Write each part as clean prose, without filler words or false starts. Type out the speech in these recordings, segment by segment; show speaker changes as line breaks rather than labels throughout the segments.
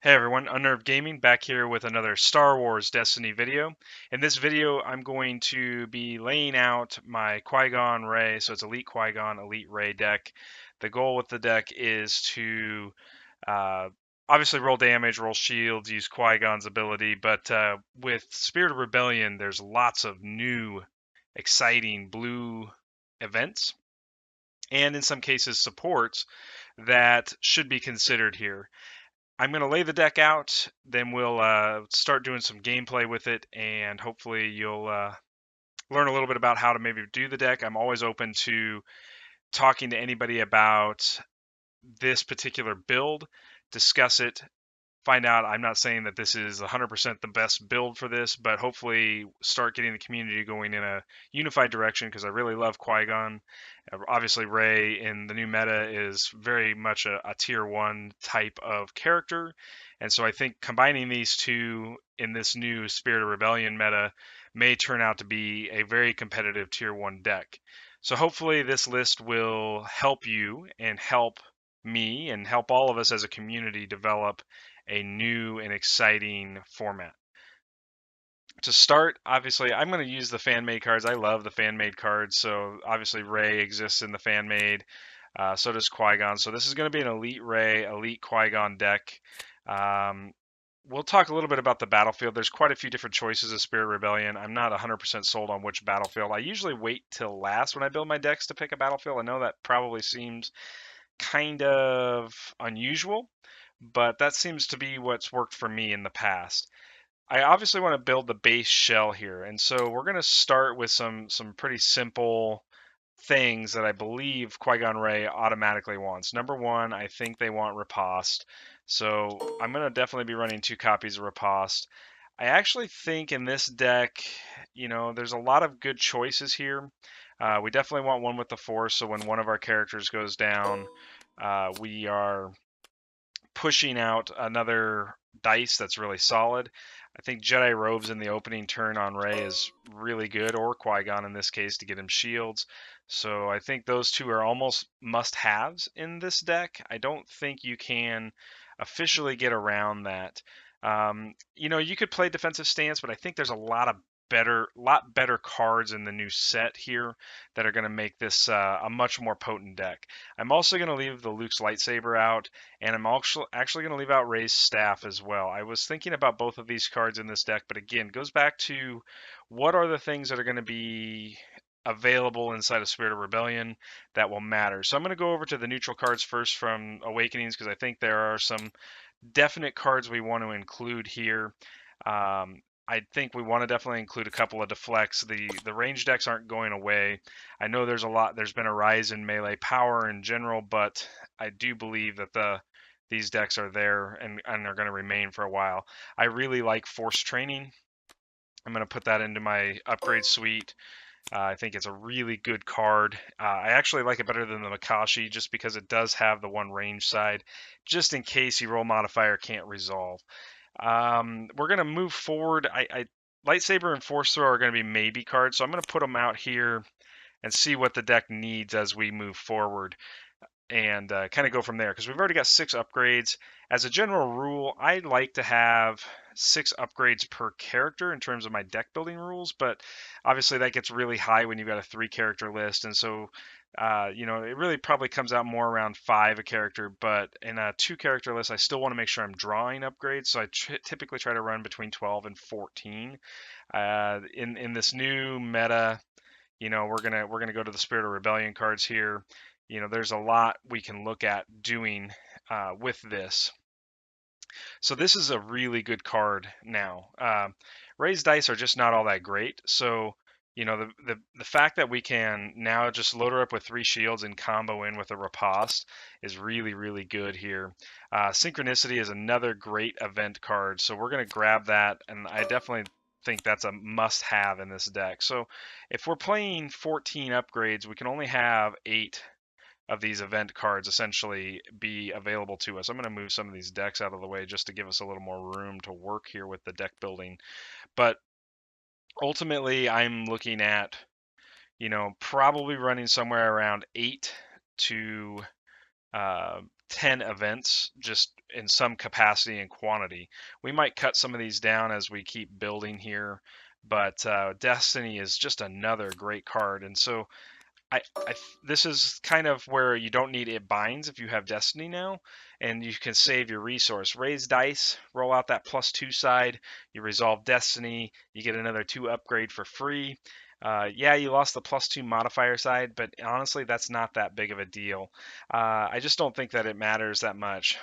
Hey everyone, Unnerved Gaming back here with another Star Wars Destiny video. In this video, I'm going to be laying out my Qui-Gon Rey, so it's Elite Qui-Gon, Elite Rey deck. The goal with the deck is to uh, obviously roll damage, roll shields, use Qui-Gon's ability, but with Spirit of Rebellion, there's lots of new, exciting blue events, and in some cases supports that should be considered here. I'm going to lay the deck out, then we'll start doing some gameplay with it, and hopefully you'll learn a little bit about how to maybe do the deck. I'm always open to talking to anybody about this particular build, discuss it, find out. I'm not saying that this is 100% the best build for this, but hopefully start getting the community going in a unified direction because I really love Qui-Gon. Obviously, Rey in the new meta is very much a tier 1 type of character. And so I think combining these two in this new Spirit of Rebellion meta may turn out to be a very competitive tier 1 deck. So hopefully this list will help you and help me and help all of us as a community develop a new and exciting format. To start, obviously, I'm going to use the fan-made cards. I love the fan-made cards. So obviously, Rey exists in the fan-made. So does Qui-Gon. So this is going to be an Elite Rey, Elite Qui-Gon deck. We'll talk a little bit about the battlefield. There's quite a few different choices of Spirit Rebellion. I'm not 100% sold on which battlefield. I usually wait till last when I build my decks to pick a battlefield. I know that probably seems kind of unusual, but that seems to be what's worked for me in the past. I obviously want to build the base shell here, and so we're going to start with some pretty simple things that I believe Qui-Gon Rey automatically wants. Number one, I think they want Riposte, so I'm going to definitely be running 2 copies of Riposte. I actually think in this deck, there's a lot of good choices here. We definitely want one with the Force, so when one of our characters goes down, we are pushing out another dice that's really solid. I think Jedi Robes in the opening turn on Rey is really good, or Qui-Gon in this case to get him shields. So I think those two are almost must-haves in this deck. I don't think you can officially get around that. You could play defensive stance, but I think there's a lot better cards in the new set here that are going to make this a much more potent deck. I'm also going to leave the Luke's lightsaber out, and I'm also actually going to leave out Rey's staff as well. I was thinking about both of these cards in this deck, but again, goes back to what are the things that are going to be available inside of Spirit of Rebellion that will matter. So I'm going to go over to the neutral cards first from Awakenings because I think there are some definite cards we want to include here. I think we want to definitely include a couple of deflects. The range decks aren't going away. I know there's been a rise in melee power in general, but I do believe that these decks are there and are going to remain for a while. I really like Force Training. I'm going to put that into my upgrade suite. I think it's a really good card. I actually like it better than the Makashi just because it does have the one range side, just in case your roll modifier can't resolve. We're going to move forward. Lightsaber and Force Throw are going to be maybe cards, so I'm going to put them out here and see what the deck needs as we move forward and kind of go from there because we've already got 6 upgrades. As a general rule, I like to have 6 upgrades per character in terms of my deck building rules, but obviously that gets really high when you've got a 3 character list, and so it really probably comes out more around 5 a character, but in a 2 character list, I still want to make sure I'm drawing upgrades, so I typically try to run between 12 and 14. In this new meta, we're gonna go to the Spirit of Rebellion cards here. There's a lot we can look at doing with this. So this is a really good card now. Raised dice are just not all that great. So the fact that we can now just load her up with 3 shields and combo in with a riposte is really, really good here. Synchronicity is another great event card, so we're going to grab that, and I definitely think that's a must-have in this deck. So if we're playing 14 upgrades, we can only have 8 of these event cards essentially be available to us. I'm going to move some of these decks out of the way just to give us a little more room to work here with the deck building. But ultimately, I'm looking at, probably running somewhere around 8 to 10 events, just in some capacity and quantity. We might cut some of these down as we keep building here, but Destiny is just another great card. And so this is kind of where you don't need it binds if you have Destiny now, and you can save your resource. Raise dice, roll out that +2 side, you resolve Destiny, you get another 2 upgrade for free. Yeah, you lost the +2 modifier side, but honestly, that's not that big of a deal. I just don't think that it matters that much.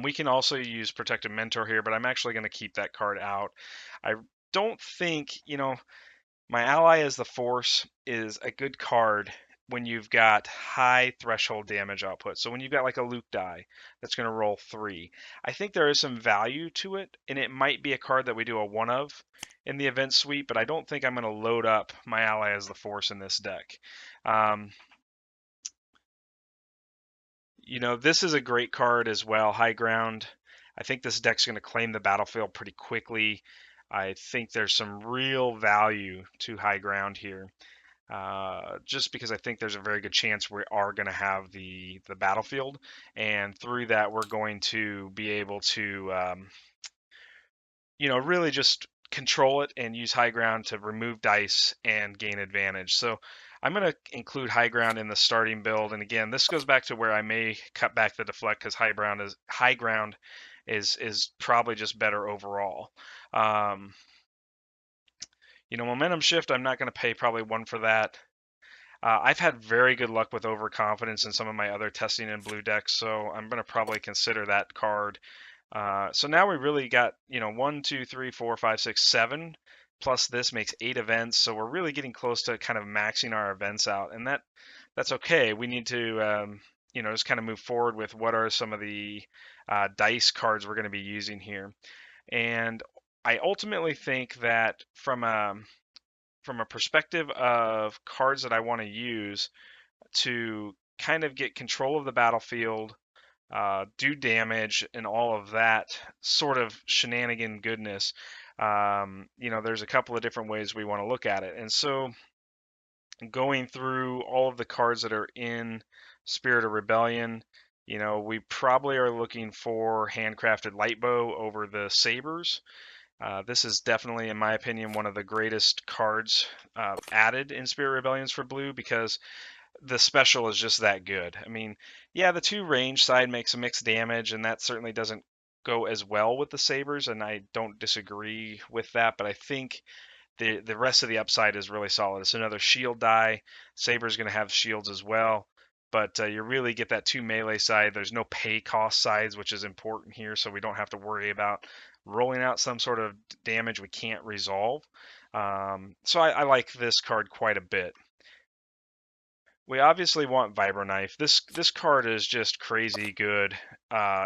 We can also use Protective Mentor here, but I'm actually going to keep that card out. I don't think, my ally as the Force is a good card when you've got high threshold damage output. So when you've got like a Luke die that's going to roll 3, I think there is some value to it, and it might be a card that we do a one of in the event suite, but I don't think I'm going to load up my ally as the Force in this deck. This is a great card as well, High Ground. I think this deck's going to claim the battlefield pretty quickly. I think there's some real value to High Ground here. Just because I think there's a very good chance we are going to have the battlefield, and through that we're going to be able to really just control it and use High Ground to remove dice and gain advantage. So I'm going to include High Ground in the starting build, and again, this goes back to where I may cut back the deflect because High Ground is probably just better overall. Momentum shift, I'm not going to pay probably 1 for that. I've had very good luck with overconfidence in some of my other testing in blue decks, so I'm going to probably consider that card. So now we really got, 1, 2, 3, 4, 5, 6, 7, plus this makes 8 events. So we're really getting close to kind of maxing our events out, and that's okay. We need to, just kind of move forward with what are some of the dice cards we're going to be using here. And I ultimately think that from a perspective of cards that I want to use to kind of get control of the battlefield, do damage, and all of that sort of shenanigan goodness, there's a couple of different ways we want to look at it. And so going through all of the cards that are in Spirit of Rebellion, we probably are looking for handcrafted lightbow over the sabers. This is definitely, in my opinion, one of the greatest cards added in Spirit Rebellions for blue because the special is just that good. I mean, yeah, the 2 range side makes a mixed damage, and that certainly doesn't go as well with the sabers, and I don't disagree with that, but I think the rest of the upside is really solid. It's another shield die. Saber's going to have shields as well, but you really get that 2 melee side. There's no pay cost sides, which is important here, so we don't have to worry about rolling out some sort of damage we can't resolve. So I like this card quite a bit. We obviously want Vibroknife. This card is just crazy good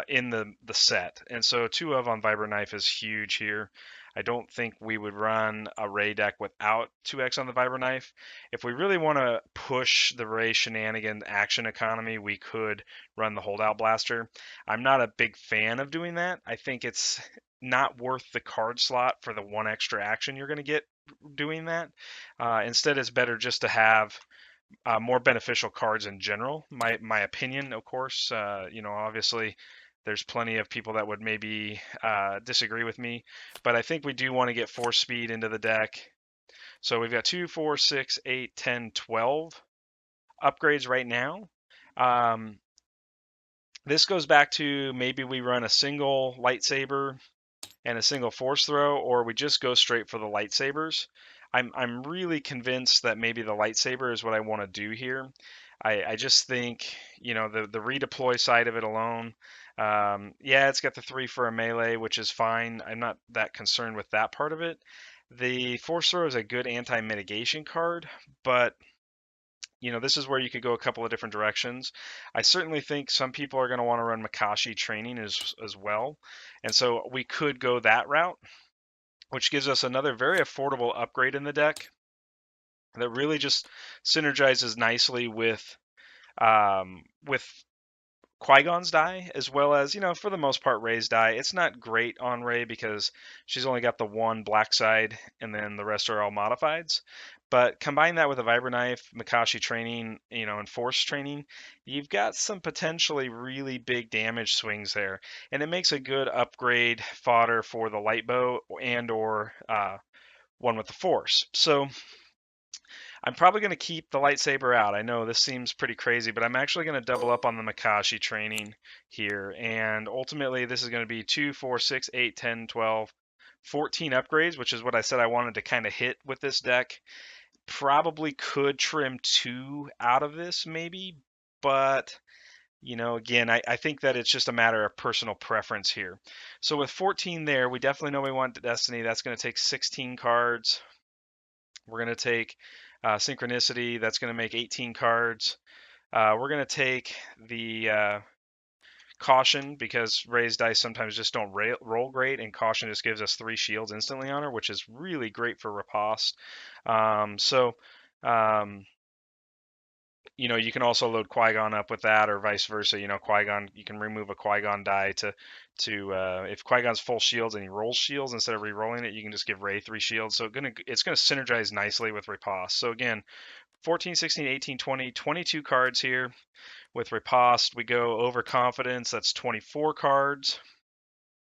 in the set, and so 2 of on Vibroknife is huge here. I don't think we would run a Ray deck without 2x on the Vibroknife. If we really want to push the Ray shenanigan action economy, we could run the Holdout Blaster. I'm not a big fan of doing that. I think it's not worth the card slot for the 1 extra action you're going to get doing that. Instead, it's better just to have more beneficial cards in general. My opinion, of course. Obviously, there's plenty of people that would maybe disagree with me, but I think we do want to get force speed into the deck. So we've got 2, 4, 6, 8, 10, 12 upgrades right now. This goes back to maybe we run a single lightsaber and a single force throw, or we just go straight for the lightsabers. I'm really convinced that maybe the lightsaber is what I want to do here. I just think, the redeploy side of it alone, yeah, it's got the 3 for a melee, which is fine. I'm not that concerned with that part of it. The force throw is a good anti-mitigation card, but this is where you could go a couple of different directions. I certainly think some people are going to want to run Makashi training as well. And so we could go that route, which gives us another very affordable upgrade in the deck that really just synergizes nicely with Qui-Gon's die, as well as, for the most part, Rey's die. It's not great on Rey because she's only got the one black side, and then the rest are all modifieds. But combine that with a Vibra Knife, Makashi training, and Force training, you've got some potentially really big damage swings there, and it makes a good upgrade fodder for the light bow and or one with the Force. So I'm probably going to keep the lightsaber out. I know this seems pretty crazy, but I'm actually going to double up on the Makashi training here. And ultimately, this is going to be 2, 4, 6, 8, 10, 12, 14 upgrades, which is what I said I wanted to kind of hit with this deck. Probably could trim 2 out of this, maybe, but again, I think that it's just a matter of personal preference here. So with 14 there, we definitely know we want Destiny. That's going to take 16 cards. We're going to take Synchronicity. That's going to make 18 cards. We're going to take the Caution because Rey's dice sometimes just don't roll great, and Caution just gives us 3 shields instantly on her, which is really great for riposte. You can also load Qui-Gon up with that, or vice versa. Qui-Gon, you can remove a Qui-Gon die to if Qui-Gon's full shields and he rolls shields instead of re-rolling it, you can just give Rey 3 shields. So it's gonna synergize nicely with riposte. So again, 14, 16, 18, 20, 22 cards here with riposte. We go overconfidence, that's 24 cards.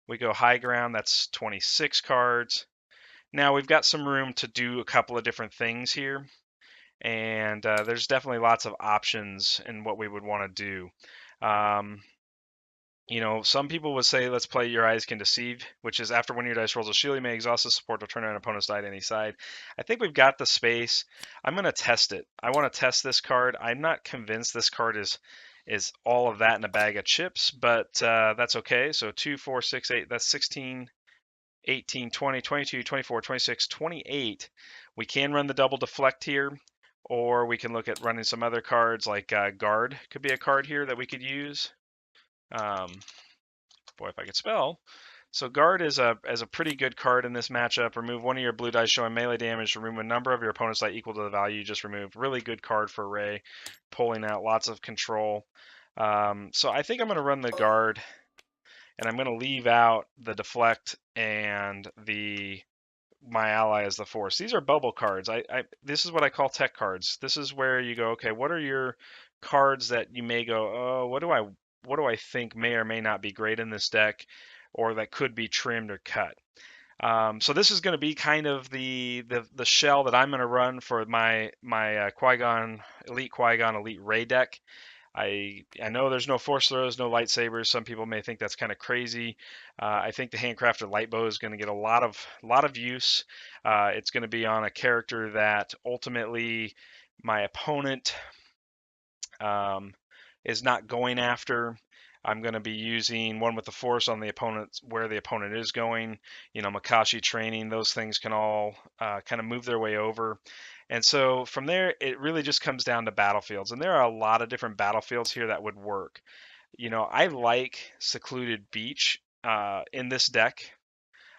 We go high ground, that's 26 cards. Now we've got some room to do a couple of different things here, and there's definitely lots of options in what we would want to do. Some people would say, let's play Your Eyes Can Deceive, which is after one of your dice rolls a shield, you may exhaust the support to turn an opponent's die to any side. I think we've got the space. I'm going to test it. I want to test this card. I'm not convinced this card is all of that in a bag of chips, but that's okay. So 2, 4, 6, 8, that's 16, 18, 20, 22, 24, 26, 28. We can run the double deflect here, or we can look at running some other cards like Guard could be a card here that we could use. Boy, if I could spell. So Guard is a pretty good card in this matchup. Remove one of your blue dice showing melee damage. Remove a number of your opponent's die equal to the value you just removed. Really good card for Rey, pulling out lots of control. So I think I'm going to run the Guard, and I'm going to leave out the deflect and my ally is the Force. These are bubble cards. This is what I call tech cards. This is where you go, okay, what are your cards that you may go, oh, what do I think may or may not be great in this deck, or that could be trimmed or cut. So this is going to be kind of the shell that I'm going to run for my Qui-Gon Elite Rey deck. I know there's no force throws, no lightsabers. Some people may think that's kind of crazy. I think the handcrafted light bow is going to get a lot of use. It's going to be on a character that ultimately my opponent is not going after. I'm going to be using one with the force on the opponent where the opponent is going. Makashi training, those things can all kind of move their way over. And so from there, it really just comes down to battlefields. And there are a lot of different battlefields here that would work. I like Secluded Beach in this deck.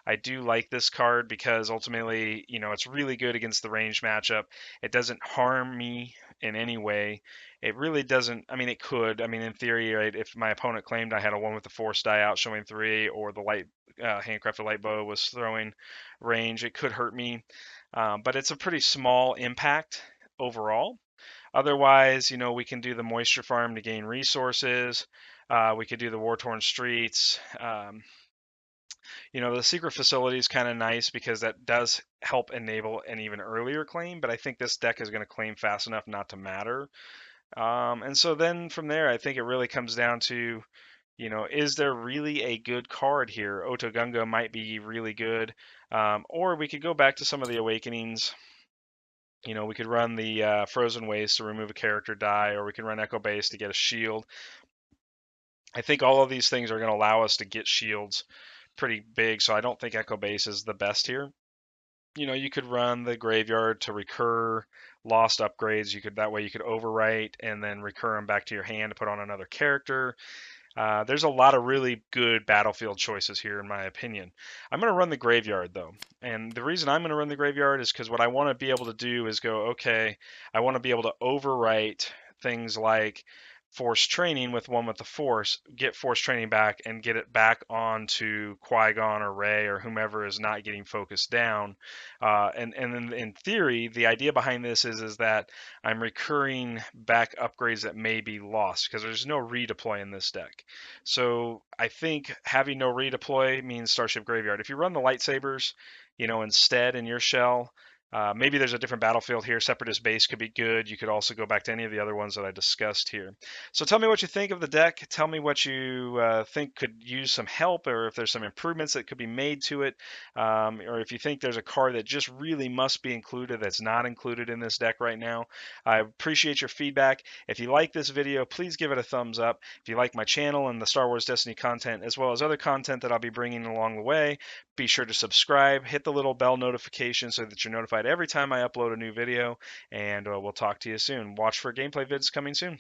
I do like this card because ultimately, it's really good against the range matchup. It doesn't harm me in any way. It really doesn't. I mean, it could. I mean, in theory, right? If my opponent claimed I had a one with the force die out showing 3, or the handcrafted light bow was throwing range, it could hurt me. But it's a pretty small impact overall. Otherwise, we can do the moisture farm to gain resources. We could do the war-torn streets. The secret facility is kind of nice because that does help enable an even earlier claim, but I think this deck is going to claim fast enough not to matter. And so then from there, I think it really comes down to, is there really a good card here? Otogunga might be really good, or we could go back to some of the Awakenings. We could run the Frozen Waste to remove a character die, or we can run Echo Base to get a shield. I think all of these things are going to allow us to get shields pretty big, so I don't think Echo Base is the best here. You could run the Graveyard to recur lost upgrades. That way you could overwrite and then recur them back to your hand to put on another character. There's a lot of really good battlefield choices here, in my opinion. I'm going to run the Graveyard, though. And the reason I'm going to run the Graveyard is because what I want to be able to do is go, okay, I want to be able to overwrite things like force training with one with the force, get force training back and get it back onto Qui-Gon or Rey or whomever is not getting focused down. And in theory, the idea behind this is that I'm recurring back upgrades that may be lost because there's no redeploy in this deck. So I think having no redeploy means Starship Graveyard. If you run the lightsabers, instead in your shell, maybe there's a different battlefield here. Separatist base could be good. You could also go back to any of the other ones that I discussed here. So tell me what you think of the deck. Tell me what you think could use some help, or if there's some improvements that could be made to it, or if you think there's a card that just really must be included that's not included in this deck right now. I appreciate your feedback. If you like this video, please give it a thumbs up. If you like my channel and the Star Wars Destiny content, as well as other content that I'll be bringing along the way, be sure to subscribe, hit the little bell notification so that you're notified every time I upload a new video, and we'll talk to you soon. Watch for gameplay vids coming soon.